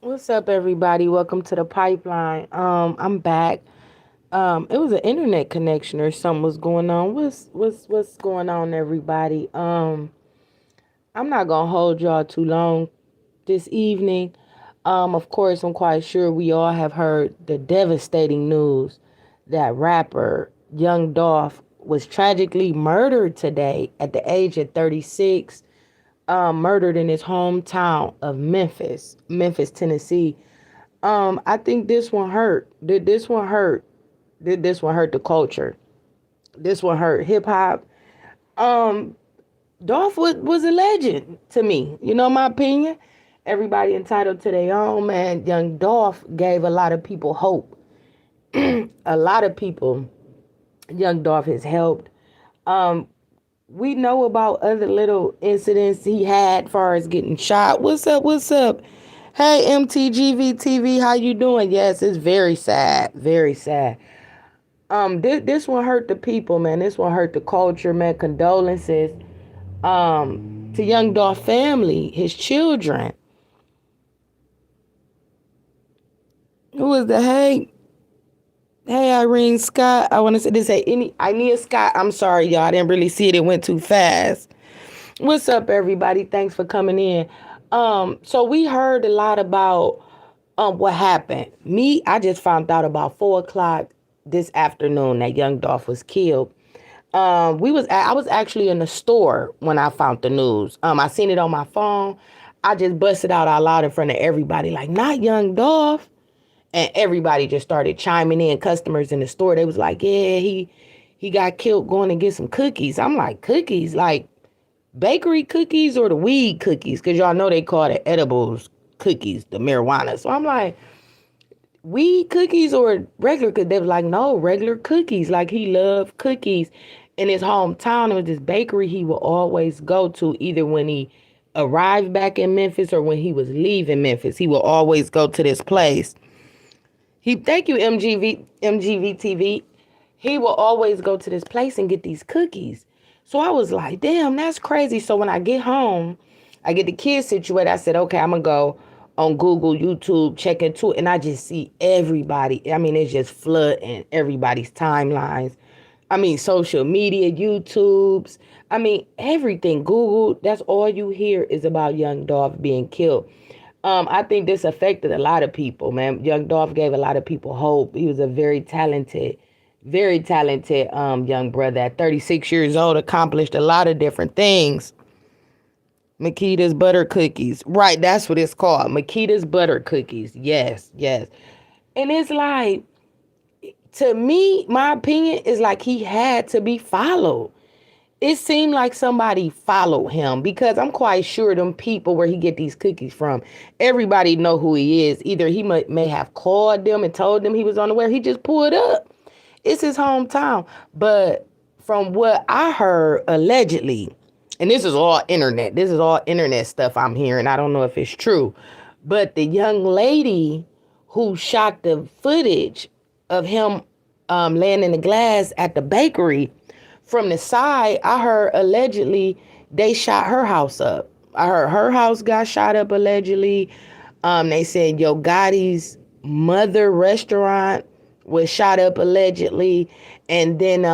What's up, everybody? Welcome to the pipeline. I'm back. It was an internet connection or something was going on. What's going on, everybody? I'm not gonna hold y'all too long this evening. Of course, I'm quite sure we all have heard the devastating news that rapper Young Dolph was tragically murdered today at the age of 36. Murdered in his hometown of Memphis, Tennessee. I think this one hurt. Did this one hurt? Did this one hurt the culture? This one hurt hip hop. Um, Dolph was a legend to me. You know my opinion. Everybody entitled to their own, man. Young Dolph gave a lot of people hope. A lot of people. Young Dolph has helped. Um, we know about other little incidents he had, far as getting shot. What's up? What's up? Hey, MTGV how you doing? Yes, it's very sad, very sad. This one hurt the people, man. This one hurt the culture, man. Condolences, to Young Dolph family, his children. Who was the hey? Hey, Irene Scott. I want to say this. Hey, I need Scott. I'm sorry, y'all. I didn't really see it. It went too fast. What's up, everybody? Thanks for coming in. So we heard a lot about what happened. I just found out about 4 o'clock this afternoon that Young Dolph was killed. I was actually in the store when I found the news. I seen it on my phone. I just busted out loud in front of everybody, like, not Young Dolph. And everybody just started chiming in. Customers in the store, they was like, yeah, he got killed going to get some cookies. I'm like, cookies? Like bakery cookies or the weed cookies? Because y'all know they call it edibles cookies, the marijuana. So I'm like, weed cookies or regular cookies? They was like, no, regular cookies. Like, he loved cookies. In his hometown, there was this bakery he would always go to, either when he arrived back in Memphis or when he was leaving Memphis. He would always go to this place. Thank you, MGV TV. He will always go to this place and get these cookies. So I was like, damn, that's crazy. So when I get home, I get the kids situated. I said, okay, I'm going to go on Google, YouTube, check into it. And I just see everybody. I mean, it's just flooding everybody's timelines. I mean, social media, YouTubes. I mean, everything. Google, that's all you hear is about Young Dolph being killed. I think this affected a lot of people, man. Young Dolph gave a lot of people hope. He was a very talented young brother. At 36 years old, accomplished a lot of different things. Makita's butter cookies. Right, that's what it's called. Makita's butter cookies. Yes, yes. And it's like, to me, my opinion is like he had to be followed. It seemed like somebody followed him, because I'm quite sure them people where he get these cookies from, everybody know who he is. Either he may have called them and told them he was on the way, or he just pulled up. It's his hometown. But from what I heard, allegedly, and this is all internet stuff I'm hearing. I don't know if it's true, but the young lady who shot the footage of him laying in the glass at the bakery, from the side, I heard allegedly they shot her house up. I heard her house got shot up allegedly. They said Yo Gotti's mother restaurant was shot up allegedly. And then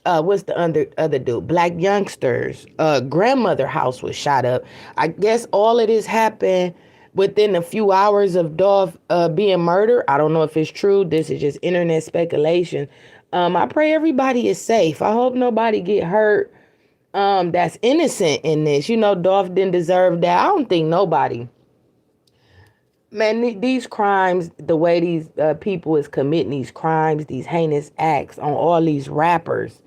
what's the other dude? Black Youngster's grandmother house was shot up. I guess all of this happened within a few hours of Dolph being murdered. I don't know if it's true. This is just internet speculation. I pray everybody is safe. I hope nobody get hurt that's innocent in this. You know, Dolph didn't deserve that. I don't think nobody. Man, these crimes, the way these people is committing these crimes, these heinous acts on all these rappers,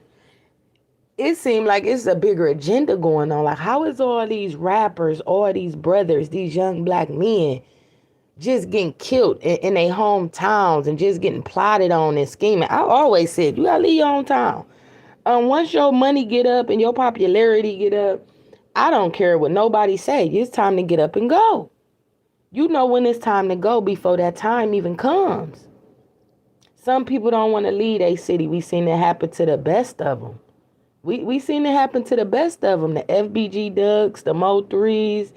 it seemed like it's a bigger agenda going on. Like, how is all these rappers, all these brothers, these young black men just getting killed in their hometowns and just getting plotted on and scheming? I always said, you gotta leave your hometown. Once your money get up and your popularity get up, I don't care what nobody say. It's time to get up and go. You know when it's time to go before that time even comes. Some people don't want to leave a city. We seen it happen to the best of them. We seen it happen to the best of them. The FBG Ducks, the Mo 3s,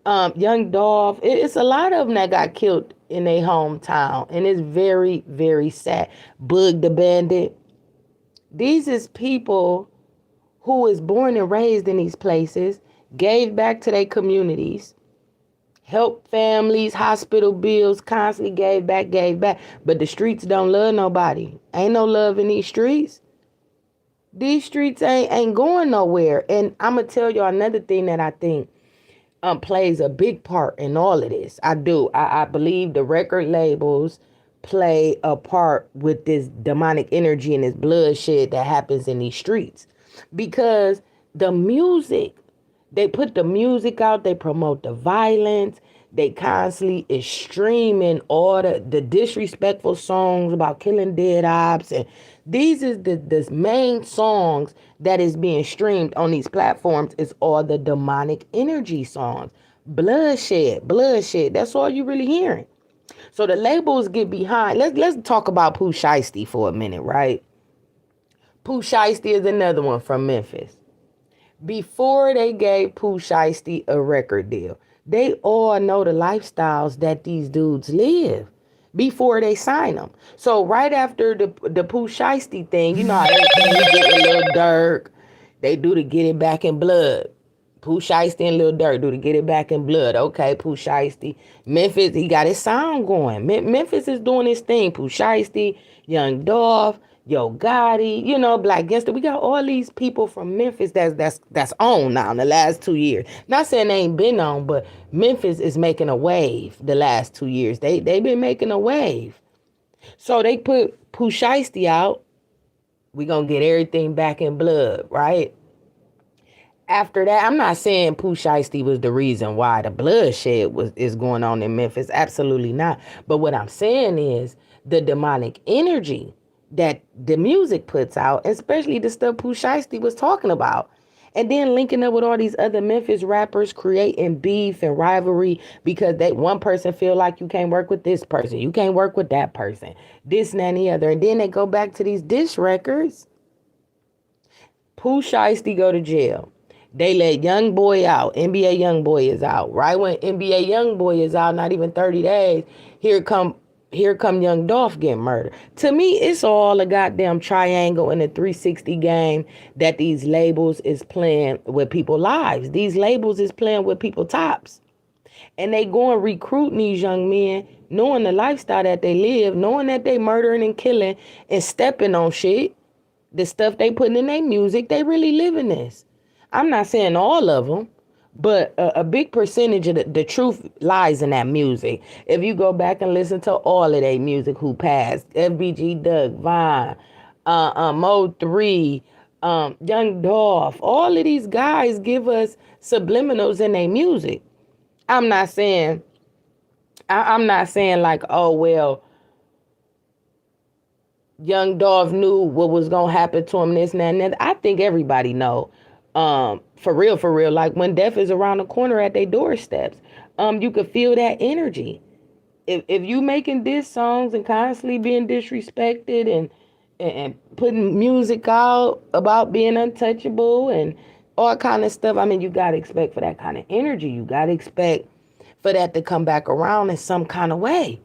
Young Dolph. It's a lot of them that got killed in their hometown, and it's very, very sad. Boog the Bandit. These is people who is born and raised in these places, gave back to their communities, helped families, hospital bills, constantly gave back, gave back. But the streets don't love nobody. Ain't no love in these streets. These streets ain't going nowhere. And I'm gonna tell y'all another thing that I think plays a big part in all of this. I do. I believe the record labels play a part with this demonic energy and this bloodshed that happens in these streets. Because the music, they put the music out, they promote the violence, they constantly is streaming all the disrespectful songs about killing dead ops. And these is the main songs that is being streamed on these platforms is all the demonic energy songs. Bloodshed, bloodshed. That's all you really hearing. So the labels get behind. Let's talk about Pooh Shiesty for a minute, right? Pooh Shiesty is another one from Memphis. Before they gave Pooh Shiesty a record deal, they all know the lifestyles that these dudes live before they sign them. So right after the Pooh Shiesty thing, you know how everything you get with Lil Durk, they do to get it back in blood. Pooh Shiesty and Lil Durk do to get it back in blood. Okay, Pooh Shiesty. Memphis, he got his sound going. Memphis is doing his thing. Pooh Shiesty, Young Dolph, Yo Gotti, you know, Black Gangster. We got all these people from Memphis that's on now in the last 2 years. Not saying they ain't been on, but Memphis is making a wave the last 2 years. They been making a wave. So they put Pooh Shiesty out. We gonna get everything back in blood, right? After that, I'm not saying Pooh Shiesty was the reason why the bloodshed is going on in Memphis. Absolutely not. But what I'm saying is the demonic energy that the music puts out, especially the stuff Pooh Shiesty was talking about. And then linking up with all these other Memphis rappers, creating beef and rivalry because that one person feel like you can't work with this person. You can't work with that person. This and that and the other. And then they go back to these diss records. Pooh Shiesty go to jail. They let Young Boy out. NBA Young Boy is out. Right when NBA Young Boy is out, not even 30 days, here come Young Dolph getting murdered. To me, it's all a goddamn triangle in a 360 game that these labels is playing with people's lives. These labels is playing with people's tops. And they go and recruiting these young men, knowing the lifestyle that they live, knowing that they murdering and killing and stepping on shit. The stuff they putting in their music, they really living this. I'm not saying all of them, but a big percentage of the truth lies in that music. If you go back and listen to all of their music who passed, FBG Doug, Vine, Mo 3, Young Dolph, all of these guys give us subliminals in their music. I'm not saying like, oh, well, Young Dolph knew what was going to happen to him, this and that and that. I think everybody know. For real, like when death is around the corner at their doorsteps, you could feel that energy. If you making diss songs and constantly being disrespected and putting music out about being untouchable and all kind of stuff, I mean, you got to expect for that kind of energy. You got to expect for that to come back around in some kind of way.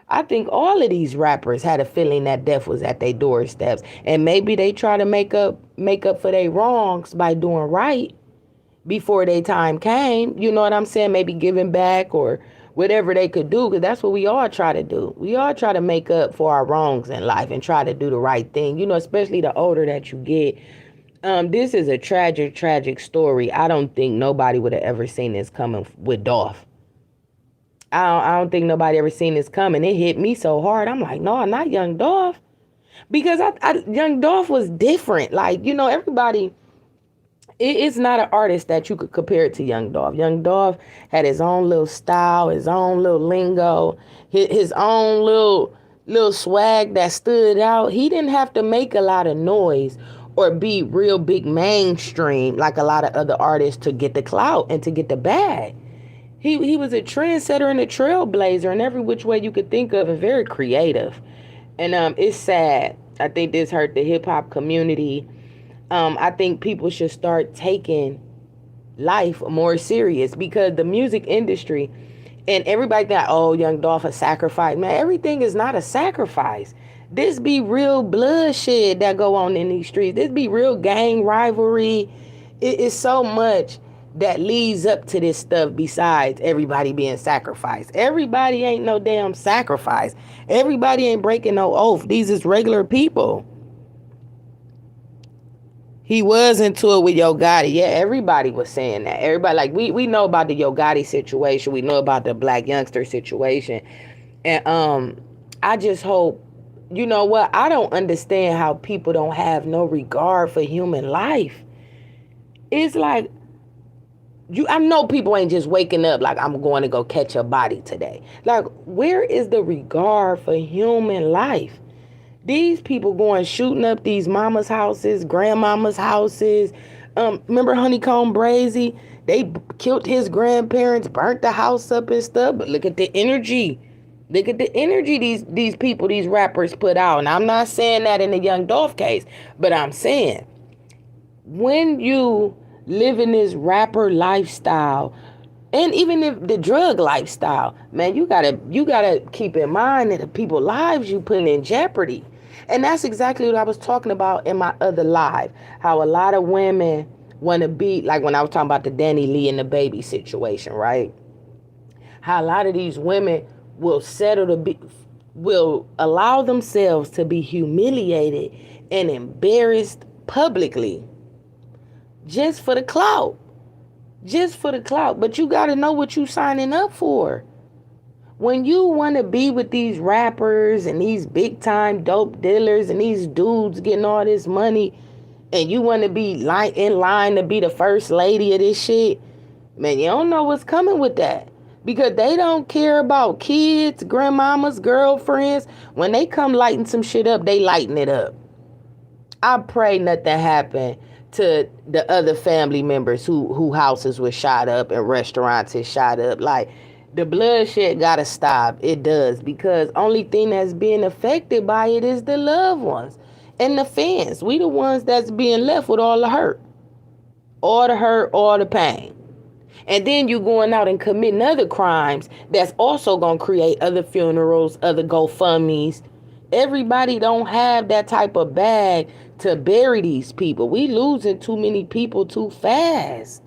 I think all of these rappers had a feeling that death was at their doorsteps, and maybe they try to make up for their wrongs by doing right before their time came. You know what I'm saying? Maybe giving back or whatever they could do, because that's what we all try to do. We all try to make up for our wrongs in life and try to do the right thing. You know, especially the older that you get. This is a tragic story. I don't think nobody would have ever seen this coming with Dolph. I don't think nobody ever seen this coming. It hit me so hard. I'm like, no, not Young Dolph. Because Young Dolph was different. Like, you know, everybody, it's not an artist that you could compare it to Young Dolph. Young Dolph had his own little style, his own little lingo, his own little swag that stood out. He didn't have to make a lot of noise or be real big mainstream like a lot of other artists to get the clout and to get the bag. He was a trendsetter and a trailblazer in every which way you could think of, and very creative. And it's sad. I think this hurt the hip hop community. I think people should start taking life more serious, because the music industry and everybody that, oh, Young Dolph a sacrifice. Man, everything is not a sacrifice. This be real bloodshed that go on in these streets. This be real gang rivalry. It is so much that leads up to this stuff besides everybody being sacrificed. Everybody ain't no damn sacrifice. Everybody ain't breaking no oath. These is regular people. He was into it with Yo Gotti. Yeah, everybody was saying that. Everybody, like, we know about the Yo Gotti situation. We know about the black youngster situation. And I just hope, you know what? I don't understand how people don't have no regard for human life. It's like, I know people ain't just waking up like, I'm going to go catch a body today. Like, where is the regard for human life? These people going shooting up these mama's houses, grandmama's houses. Remember Honeycomb Brazy? They killed his grandparents, burnt the house up and stuff. But look at the energy. Look at the energy these people, these rappers put out. And I'm not saying that in the Young Dolph case, but I'm saying when you live in this rapper lifestyle, and even if the drug lifestyle, man, you gotta keep in mind that the people's lives you putting in jeopardy. And that's exactly what I was talking about in my other live. How a lot of women want to be, like when I was talking about the Danny Lee and the baby situation, right? How a lot of these women will will allow themselves to be humiliated and embarrassed publicly just for the clout. Just for the clout. But you got to know what you signing up for. When you want to be with these rappers and these big time dope dealers and these dudes getting all this money, and you want to be in line to be the first lady of this shit, man, you don't know what's coming with that. Because they don't care about kids, grandmamas, girlfriends. When they come lighting some shit up, they lighten it up. I pray nothing happened to the other family members who houses were shot up and restaurants is shot up. Like, the bloodshed gotta stop. It does, because only thing that's being affected by it is the loved ones and the fans. We the ones that's being left with all the hurt, all the pain. And then you going out and committing other crimes that's also gonna create other funerals, other GoFundMes. Everybody don't have that type of bag to bury these people. We losing too many people too fast.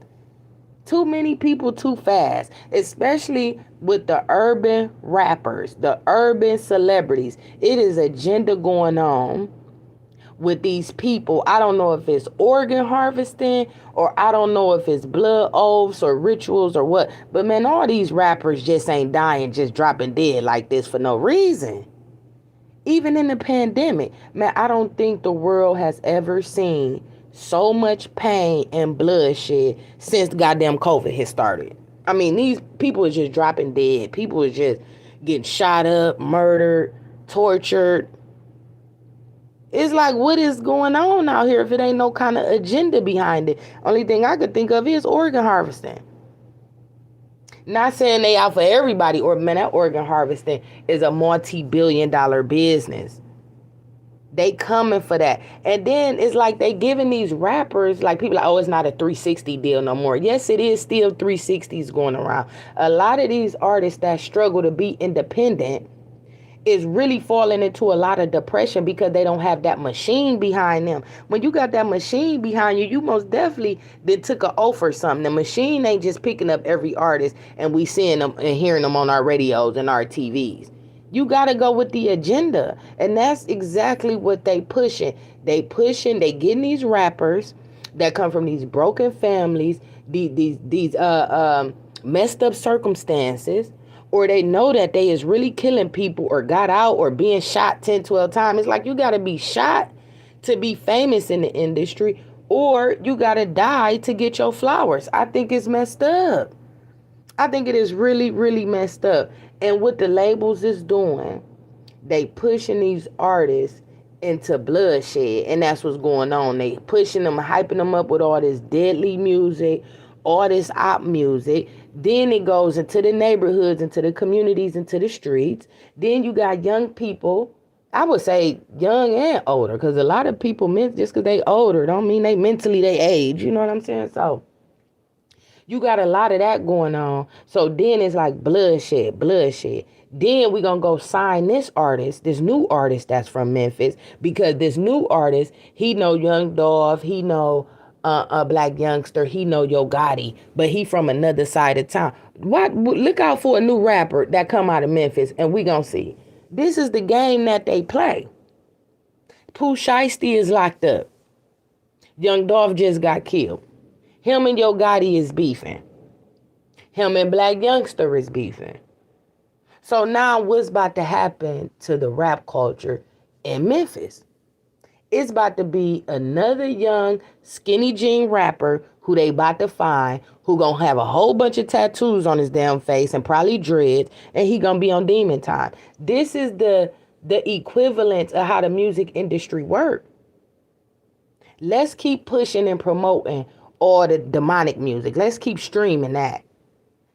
Too many people too fast, especially with the urban rappers, the urban celebrities. It is agenda going on with these people. I don't know if it's organ harvesting, or I don't know if it's blood oaths or rituals or what. But man, all these rappers just ain't dying, just dropping dead like this for no reason. Even in the pandemic, man, I don't think the world has ever seen so much pain and bloodshed since goddamn COVID has started. I mean, these people are just dropping dead. People are just getting shot up, murdered, tortured. It's like, what is going on out here if it ain't no kind of agenda behind it? Only thing I could think of is organ harvesting. Not saying they out for everybody, or man, that organ harvesting is a multi-billion-dollar business. They coming for that. And then it's like they giving these rappers, like people like, oh, it's not a 360 deal no more. Yes, it is still 360s going around. A lot of these artists that struggle to be independent is really falling into a lot of depression because they don't have that machine behind them. When you got that machine behind you, you most definitely then took an oath or something. The machine ain't just picking up every artist and we seeing them and hearing them on our radios and our TVs. You got to go with the agenda. And that's exactly what they pushing. They getting these rappers that come from these broken families, these messed up circumstances, or they know that they is really killing people or got out or being shot 10, 12 times. It's like you got to be shot to be famous in the industry, or you got to die to get your flowers. I think it's messed up. I think it is really, really messed up. And what the labels is doing, they pushing these artists into bloodshed. And that's what's going on. They pushing them, hyping them up with all this deadly music, all this op music. Then it goes into the neighborhoods, into the communities, into the streets. Then you got young people, I would say young and older, because a lot of people, just because they older, don't mean they mentally they age. You know what I'm saying? So You got a lot of that going on. So then it's like bloodshed, bloodshed. Then we gonna go sign this artist, this new artist that's from Memphis, because this new artist, he know Young Dolph, he know a black youngster, he know Yo Gotti, but he from another side of town. What? Look out for a new rapper that come out of Memphis, and we gonna see. This is the game that they play. Pooh Shiesty is locked up. Young Dolph just got killed. Him and Yo Gotti is beefing. Him and Black Youngster is beefing. So now what's about to happen to the rap culture in Memphis? It's about to be another young skinny jean rapper who they about to find, who gonna have a whole bunch of tattoos on his damn face and probably dreads, and he gonna be on demon time. This is the equivalent of how the music industry works. Let's keep pushing and promoting all the demonic music. Let's keep streaming that.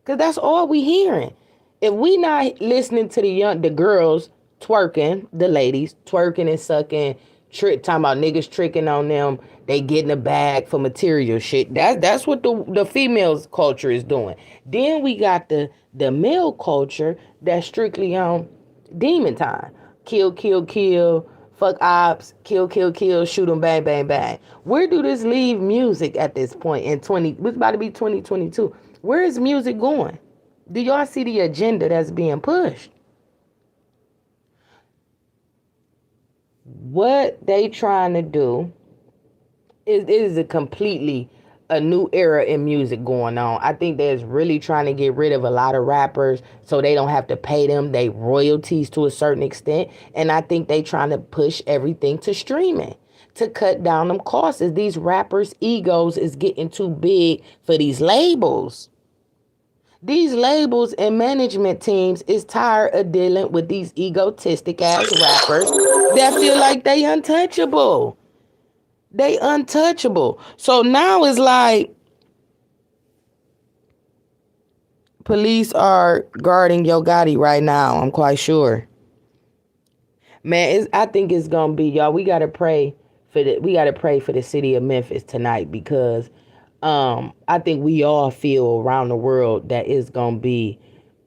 Because that's all we hearing. If we not listening to the girls twerking, the ladies twerking and sucking, talking about niggas tricking on them, they getting a bag for material shit. That's what the females culture is doing. Then we got the male culture that's strictly on demon time. Kill, kill, kill. Fuck ops, kill, kill, kill, shoot them, bang, bang, bang. Where do this leave music at this point in it's about to be 2022. Where is music going? Do y'all see the agenda that's being pushed? What they trying to do is a new era in music going on. I think they're really trying to get rid of a lot of rappers so they don't have to pay them they royalties to a certain extent. And I think they trying to push everything to streaming to cut down them costs. These rappers' egos is getting too big for these labels. These labels and management teams is tired of dealing with these egotistic ass rappers that feel like they untouchable. They untouchable. So now it's like police are guarding Yo Gotti right now. I'm quite sure. Man, I think it's gonna be, y'all. We gotta pray for the city of Memphis tonight, because I think we all feel around the world that it's gonna be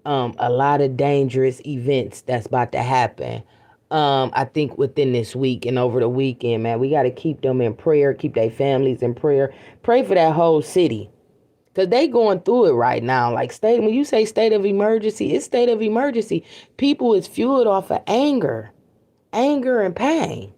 a lot of dangerous events that's about to happen. I think within this week and over the weekend, man, we got to keep them in prayer, keep their families in prayer, pray for that whole city, because they going through it right now. Like when you say state of emergency, it's state of emergency. People is fueled off of anger and pain.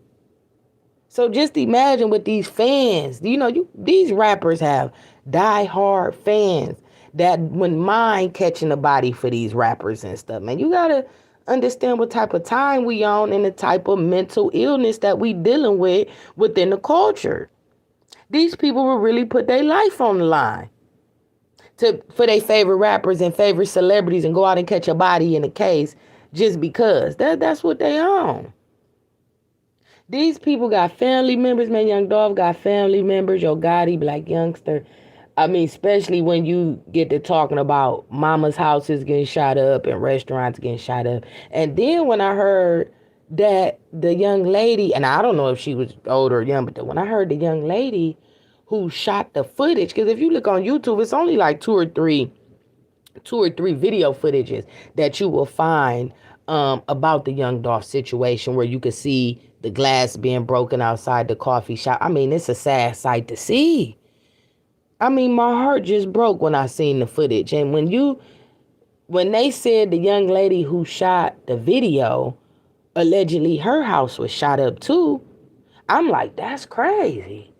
So just imagine with these fans, these rappers have die-hard fans that wouldn't mind catching a body for these rappers and stuff, man. You got to understand what type of time we on and the type of mental illness that we dealing with within the culture. These people will really put their life on the line for their favorite rappers and favorite celebrities and go out and catch a body in a case just because. That's what they own. These people got family members, man. Young Dolph got family members. Yo Gotti, Black Youngster. I mean, especially when you get to talking about mama's houses getting shot up and restaurants getting shot up. And then when I heard that the young lady, and I don't know if she was old or young, but when I heard the young lady who shot the footage, because if you look on YouTube, it's only like two or three video footages that you will find about the Young Dolph situation, where you could see the glass being broken outside the coffee shop. I mean, it's a sad sight to see. I mean, my heart just broke when I seen the footage. And when they said the young lady who shot the video, allegedly her house was shot up too, I'm like, that's crazy.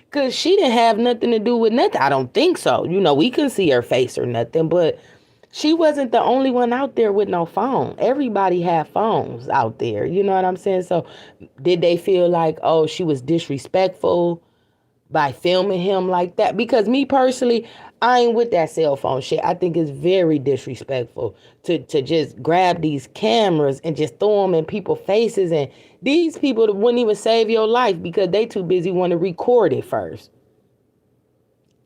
Because she didn't have nothing to do with nothing. I don't think so. We couldn't see her face or nothing, but she wasn't the only one out there with no phone. Everybody had phones out there. You know what I'm saying? So did they feel like, oh, she was disrespectful by filming him like that? Because me personally, I ain't with that cell phone shit. I think it's very disrespectful to just grab these cameras and just throw them in people's faces. And these people wouldn't even save your life because they too busy want to record it first.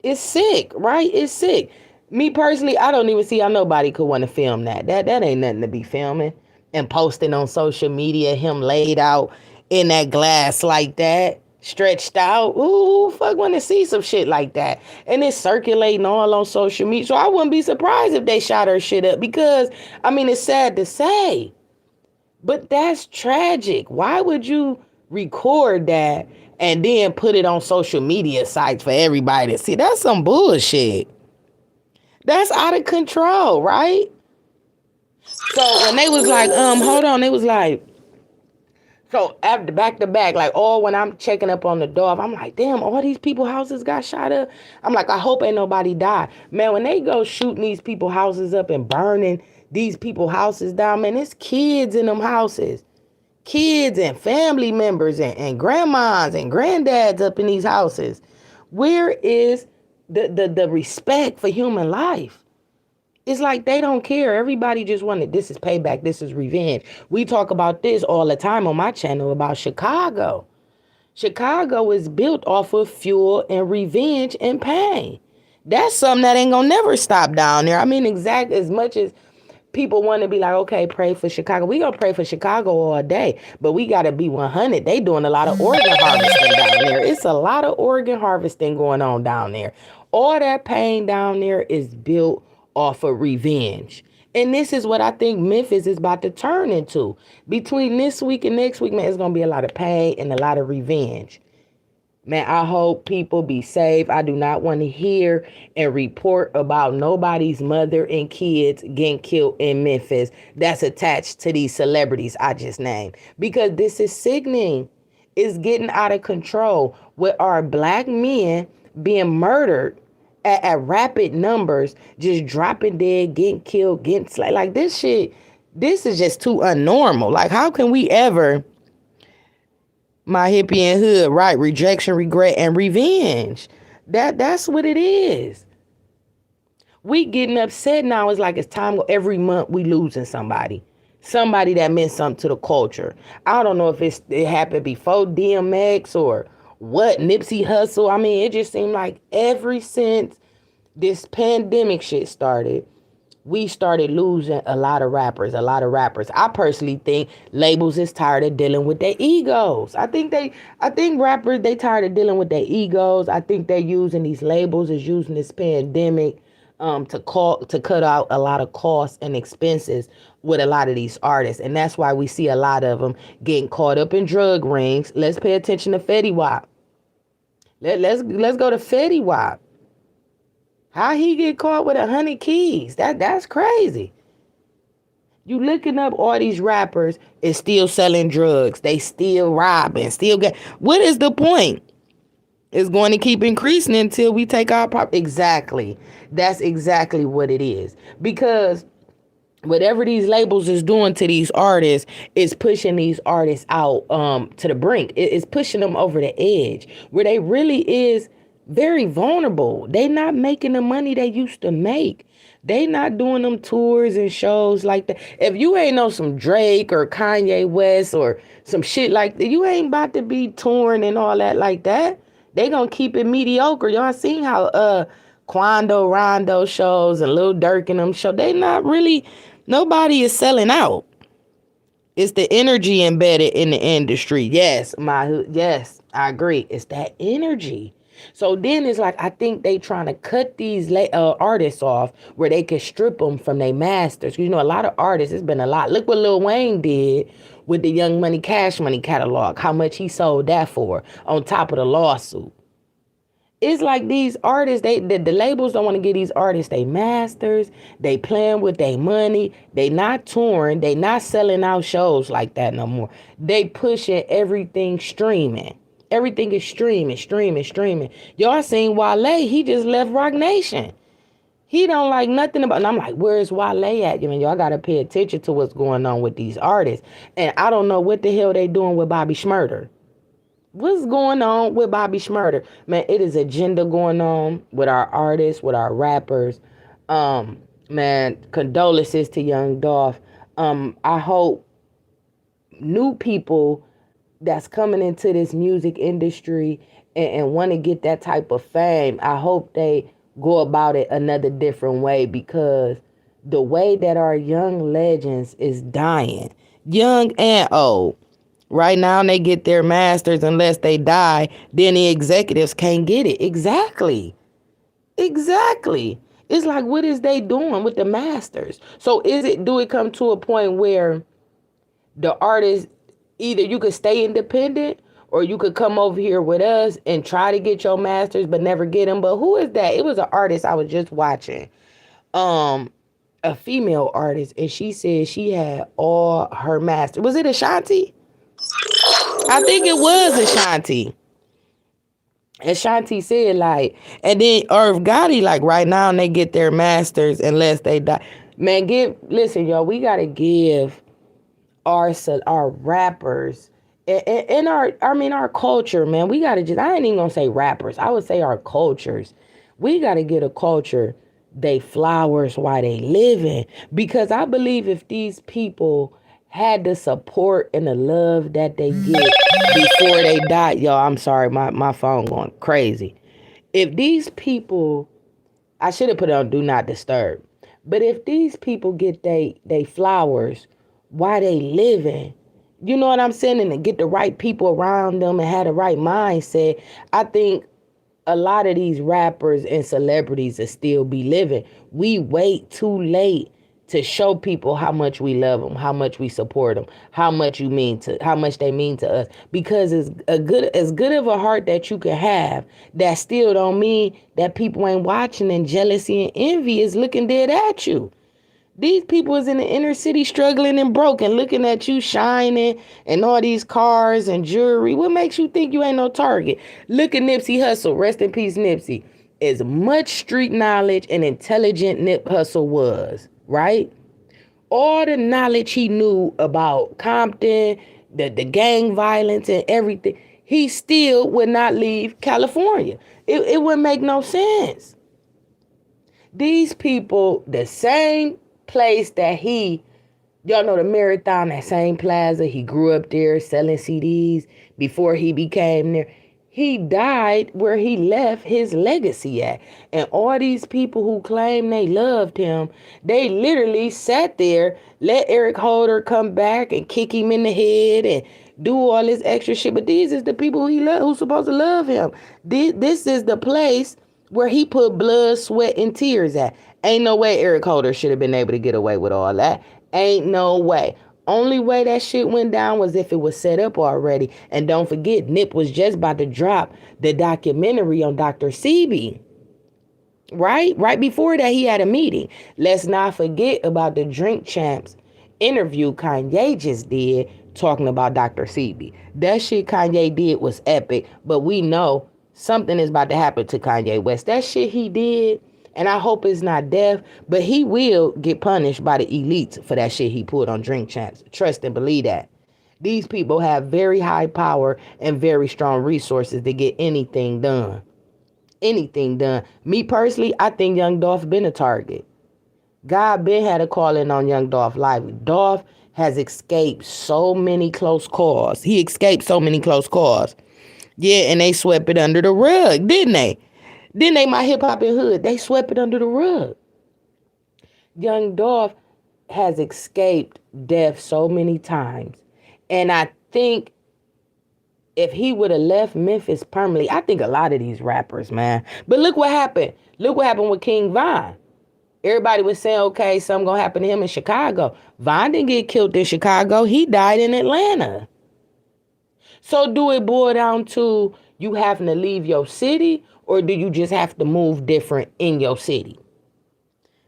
It's sick, right? It's sick. Me personally, I don't even see how nobody could want to film that. That ain't nothing to be filming and posting on social media, him laid out in that glass like that. stretched out. Ooh, fuck, want to see some shit like that. And it's circulating all on social media. So I wouldn't be surprised if they shot her shit up because, I mean, it's sad to say, but that's tragic. Why would you record that and then put it on social media sites for everybody to see? That's some bullshit. That's out of control, right? So when they was like, hold on, they was like, so after back to back, like all when I'm checking up on the Dolph, I'm like, damn, all these people houses got shot up. I'm like, I hope ain't nobody died. Man, when they go shooting these people houses up and burning these people houses down, man, it's kids in them houses. Kids and family members and grandmas and granddads up in these houses. Where is the respect for human life? It's like they don't care. Everybody just wanted, this is payback, this is revenge. We talk about this all the time on my channel about Chicago. Chicago is built off of fuel and revenge and pain. That's something that ain't gonna never stop down there. I mean, exact as much as people want to be like, okay, pray for Chicago. We gonna pray for Chicago all day, but we gotta be 100. They doing a lot of organ harvesting down there. It's a lot of organ harvesting going on down there. All that pain down there is built off of revenge. And this is what I think Memphis is about to turn into. Between this week and next week, man, it's gonna be a lot of pain and a lot of revenge. Man, I hope people be safe. I do not want to hear and report about nobody's mother and kids getting killed in Memphis that's attached to these celebrities I just named. Because this is sickening. It's getting out of control with our black men being murdered at rapid numbers, just dropping dead, getting killed, getting slayed. Like this shit, this is just too unnormal. Like how can we ever... My hippie and hood, right? Rejection, regret, and revenge. That's what it is. We getting upset now. It's like it's time. Every month we losing somebody. Somebody that meant something to the culture. I don't know if it happened before DMX or what, Nipsey Hussle. I mean, it just seemed like ever since this pandemic shit started, we started losing a lot of rappers. I personally think labels is tired of dealing with their egos. I think rappers, they tired of dealing with their egos. I think they're using these labels, is using this pandemic to cut out a lot of costs and expenses with a lot of these artists. And that's why we see a lot of them getting caught up in drug rings. Let's pay attention to Fetty Wap. Let's go to Fetty Wap. How he get caught with 100 keys? That's crazy. You looking up all these rappers is still selling drugs. They still robbing, still get. What is the point? It's going to keep increasing until we take our property. Exactly. That's exactly what it is. Because whatever these labels is doing to these artists is pushing these artists out to the brink. It's pushing them over the edge where they really is very vulnerable. They not making the money they used to make. They not doing them tours and shows like that. If you ain't know some Drake or Kanye West or some shit like that, you ain't about to be touring and all that like that. They gonna keep it mediocre. Y'all seen how Quando Rondo shows and Lil Durk and them show. They not really, nobody is selling out. It's the energy embedded in the industry. Yes, yes, I agree. It's that energy. So then it's like, I think they trying to cut these artists off where they can strip them from their masters. You know, a lot of artists, it's been a lot. Look what Lil Wayne did with the Young Money, Cash Money catalog, how much he sold that for on top of the lawsuit. It's like these artists, the labels don't want to give these artists they masters. They playing with their money. They not touring. They not selling out shows like that no more. They pushing everything streaming. Everything is streaming. Y'all seen Wale, he just left Rock Nation. He don't like nothing about, and I'm like, where's Wale at? Y'all got to pay attention to what's going on with these artists. And I don't know what the hell they doing with Bobby Shmurda. What's going on with Bobby Shmurda? Man, it is agenda going on with our artists, with our rappers. Man, condolences to young Dolph. I hope new people that's coming into this music industry and want to get that type of fame, I hope they go about it another different way, because the way that our young legends is dying, young and old, Right now, they get their masters unless they die. Then the executives can't get it. Exactly. Exactly. It's like, what is they doing with the masters? So do it come to a point where the artist, either you could stay independent or you could come over here with us and try to get your masters but never get them? But who is that? It was an artist I was just watching. Um, a female artist, and she said she had all her masters. Was it Ashanti? I think it was Ashanti. Ashanti said, like, and then Irv Gotti, like, right now they get their masters unless they die. Man, listen, y'all, we gotta give our rappers and our culture, man. We gotta I ain't even gonna say rappers. I would say our cultures. We gotta get a culture they flowers while they living, because I believe if these people had the support and the love that they get before they die, y'all, I'm sorry, my phone going crazy. If these people, I should have put it on do not disturb. But if these people get they flowers while they living, you know what I'm saying, and to get the right people around them and have the right mindset, I think a lot of these rappers and celebrities will still be living. We wait too late to show people how much we love them, how much we support them, how much they mean to us. Because it's as good of a heart that you can have, that still don't mean that people ain't watching, and jealousy and envy is looking dead at you. These people is in the inner city struggling and broken, looking at you shining and all these cars and jewelry. What makes you think you ain't no target? Look at Nipsey Hussle. Rest in peace, Nipsey. As much street knowledge and intelligent Nip Hussle was, right? All the knowledge he knew about Compton, the gang violence and everything, he still would not leave California. It wouldn't make no sense. These people, the same place that y'all know the Marathon, that same plaza, he grew up there selling CDs before he became there. He died where he left his legacy at. And all these people who claim they loved him, they literally sat there, let Eric Holder come back and kick him in the head and do all this extra shit. But these is the people who's supposed to love him. This is the place where he put blood, sweat, and tears at. Ain't no way Eric Holder should have been able to get away with all that. Ain't no way. Only way that shit went down was if it was set up already. And don't forget, Nip was just about to drop the documentary on Dr. Sebi. Right before that, he had a meeting. Let's not forget about the Drink Champs interview Kanye just did talking about Dr. Sebi. That shit Kanye did was epic, but we know something is about to happen to Kanye West. That shit he did, and I hope it's not death, but he will get punished by the elites for that shit he pulled on Drink Champs. Trust and believe that. These people have very high power and very strong resources to get anything done. Anything done. Me personally, I think Young Dolph been a target. God been had a calling on Young Dolph life. Dolph has escaped so many close calls. He escaped so many close calls. Yeah, and they swept it under the rug, didn't they? Didn't they, my hip hop and hood? They swept it under the rug. Young Dolph has escaped death so many times. And I think if he would have left Memphis permanently, I think a lot of these rappers, man. But look what happened. Look what happened with King Von. Everybody was saying, okay, something gonna happen to him in Chicago. Von didn't get killed in Chicago. He died in Atlanta. So do it boil down to you having to leave your city, or do you just have to move different in your city?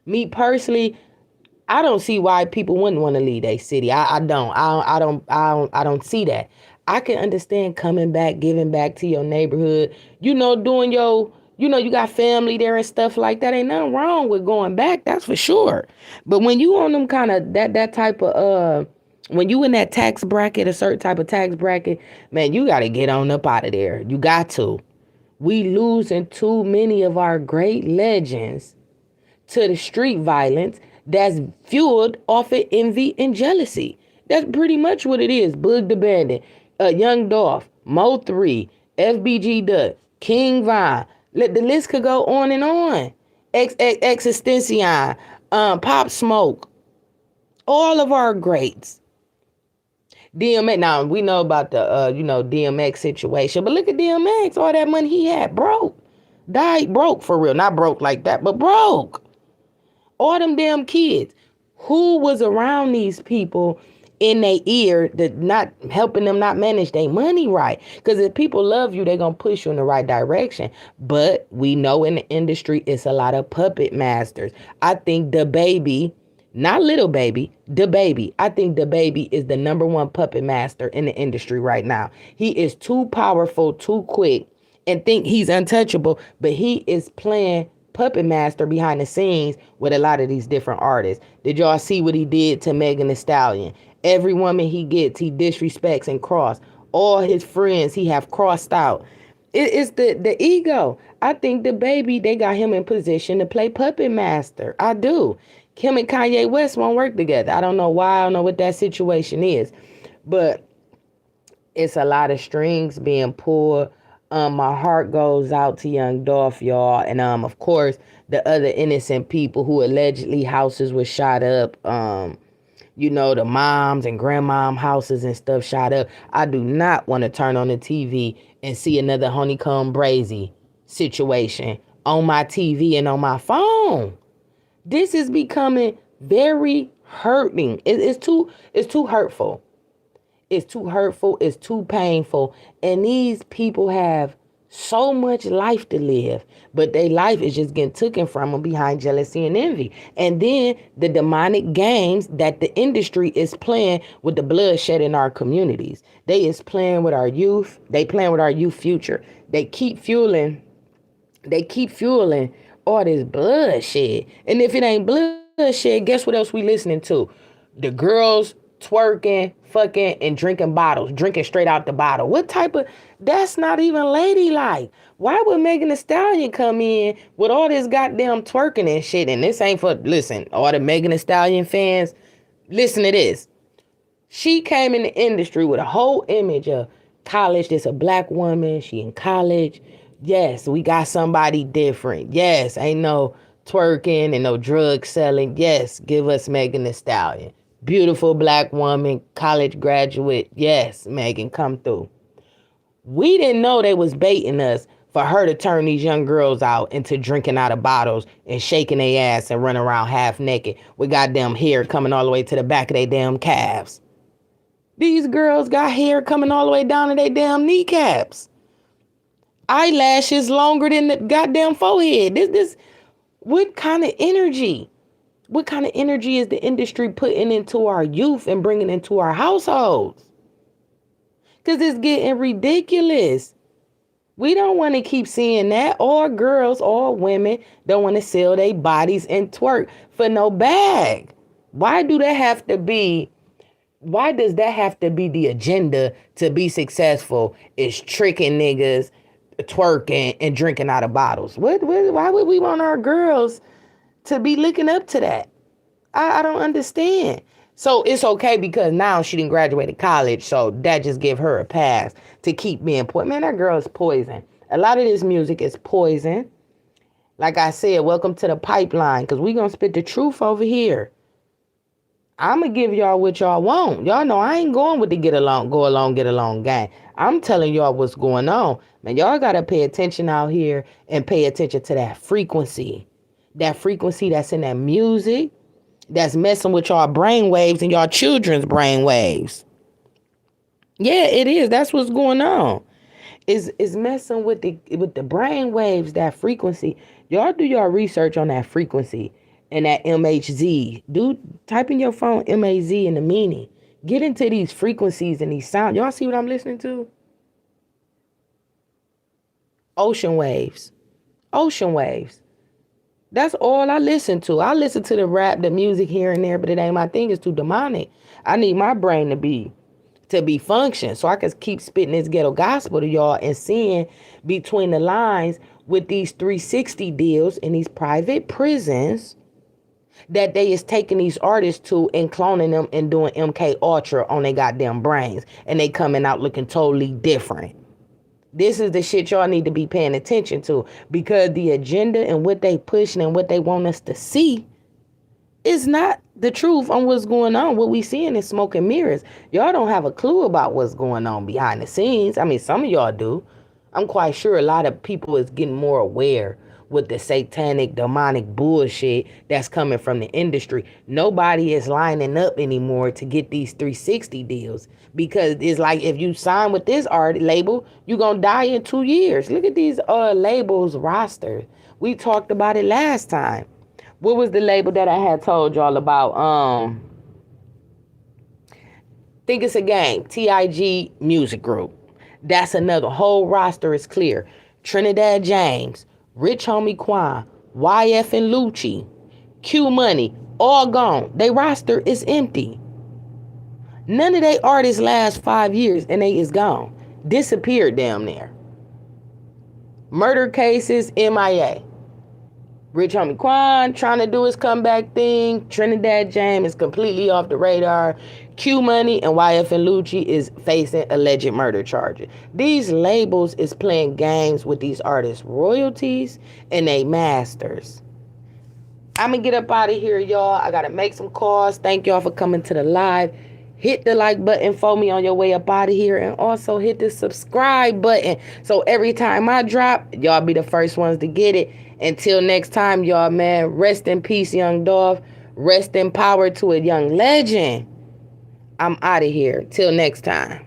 Me personally, I don't see why people wouldn't want to leave their city. I don't see that. I can understand coming back, giving back to your neighborhood, doing you got family there and stuff like that. Ain't nothing wrong with going back, that's for sure. But when you on them kind of that type of when you in that tax bracket, a certain type of tax bracket, man, you got to get on up out of there. You got to. We losing too many of our great legends to the street violence that's fueled off of envy and jealousy. That's pretty much what it is. Boog the Bandit, Young Dolph, Mo 3, FBG Duck, King Von. The list could go on and on. Existencion, Pop Smoke. All of our greats. DMX. Now we know about the DMX situation, but look at DMX. All that money he had, broke, died broke for real. Not broke like that, but broke. All them damn kids. Who was around these people in their ear that not helping them not manage their money right? Because if people love you, they're gonna push you in the right direction. But we know in the industry it's a lot of puppet masters. I think the baby, not little baby, the baby. I think the baby is the number one puppet master in the industry right now. He is too powerful, too quick, and think he's untouchable, but he is playing puppet master behind the scenes with a lot of these different artists. Did y'all see what he did to Megan Thee Stallion? Every woman he gets, he disrespects and cross. All his friends he have crossed out. It's the ego. I think the baby, they got him in position to play puppet master. I do. Him and Kanye West won't work together. I don't know why. I don't know what that situation is. But it's a lot of strings being pulled. My heart goes out to young Dolph, y'all. And of course, the other innocent people who allegedly houses were shot up. The moms and grandmom houses and stuff shot up. I do not want to turn on the TV and see another Honeycomb Brazy situation on my TV and on my phone. This is becoming very hurting. It's too hurtful. It's too hurtful. It's too painful. And these people have so much life to live, but their life is just getting taken from them behind jealousy and envy. And then the demonic games that the industry is playing with the bloodshed in our communities. They is playing with our youth. They playing with our youth future. They keep fueling all this bloodshed. And if it ain't bloodshed, guess what else we listening to? The girls twerking, fucking, and drinking bottles, drinking straight out the bottle. What type of, that's not even ladylike. Why would Megan Thee Stallion come in with all this goddamn twerking and shit? And this ain't for, listen, all the Megan Thee Stallion fans, listen to this. She came in the industry with a whole image of college. This a black woman. She in college. Yes, we got somebody different. Yes, ain't no twerking and no drug selling. Yes, give us Megan Thee Stallion. Beautiful black woman, college graduate. Yes, Megan, come through. We didn't know they was baiting us for her to turn these young girls out into drinking out of bottles and shaking their ass and running around half naked with goddamn hair coming all the way to the back of their damn calves. These girls got hair coming all the way down to their damn kneecaps. Eyelashes longer than the goddamn forehead. This, what kind of energy? What kind of energy is the industry putting into our youth and bringing into our households? Because it's getting ridiculous. We don't want to keep seeing that. All girls, all women don't want to sell their bodies and twerk for no bag. Why does that have to be the agenda to be successful? Is tricking niggas, twerking, and drinking out of bottles. Why would we want our girls to be looking up to that? I don't understand. So it's okay because now she didn't graduate college, so that just give her a pass to keep being poison. Man, that girl is poison. A lot of this music is poison. Like I said, welcome to the pipeline, because we gonna spit the truth over here. I'm gonna give y'all what y'all want. Y'all know I ain't going with the get along gang. I'm telling y'all what's going on. Man, y'all gotta pay attention out here and pay attention to that frequency. That frequency that's in that music, that's messing with y'all brain waves and y'all children's brain waves. Yeah, it is. That's what's going on. Is messing with the brain waves, that frequency. Y'all do your research on that frequency and that MHZ. Type in your phone MAZ in the meaning. Get into these frequencies and these sounds. Y'all see what I'm listening to? Ocean waves. Ocean waves. That's all I listen to. I listen to the rap, the music here and there, but it ain't my thing. It's too demonic. I need my brain to be function so I can keep spitting this ghetto gospel to y'all and seeing between the lines with these 360 deals in these private prisons that they is taking these artists to and cloning them and doing MK Ultra on their goddamn brains, and they coming out looking totally different. This is the shit y'all need to be paying attention to, because the agenda and what they pushing and what they want us to see It's not the truth on what's going on. What we seeing is smoke and mirrors. Y'all don't have a clue about what's going on behind the scenes. I mean, some of y'all do. I'm quite sure a lot of people is getting more aware with the satanic, demonic bullshit that's coming from the industry. Nobody is lining up anymore to get these 360 deals because it's like if you sign with this art label, you're gonna die in 2 years. Look at these labels roster. We talked about it last time. What was the label that I had told y'all about? Think It's a Game, TIG Music Group. That's another whole roster is clear. Trinidad James, Rich Homie Quan, YF and Lucci, Q Money, all gone. They roster is empty. None of they artists last 5 years and they is gone. Disappeared damn near. Murder cases, MIA. Rich Homie Quan trying to do his comeback thing. Trinidad James is completely off the radar. Q Money and YF and Lucci is facing alleged murder charges. These labels is playing games with these artists' royalties and they masters. I'm going to get up out of here, y'all. I got to make some calls. Thank y'all for coming to the live. Hit the like button for me on your way up out of here. And also hit the subscribe button. So every time I drop, y'all be the first ones to get it. Until next time, y'all, man. Rest in peace, young Dolph. Rest in power to a young legend. I'm out of here. Till next time.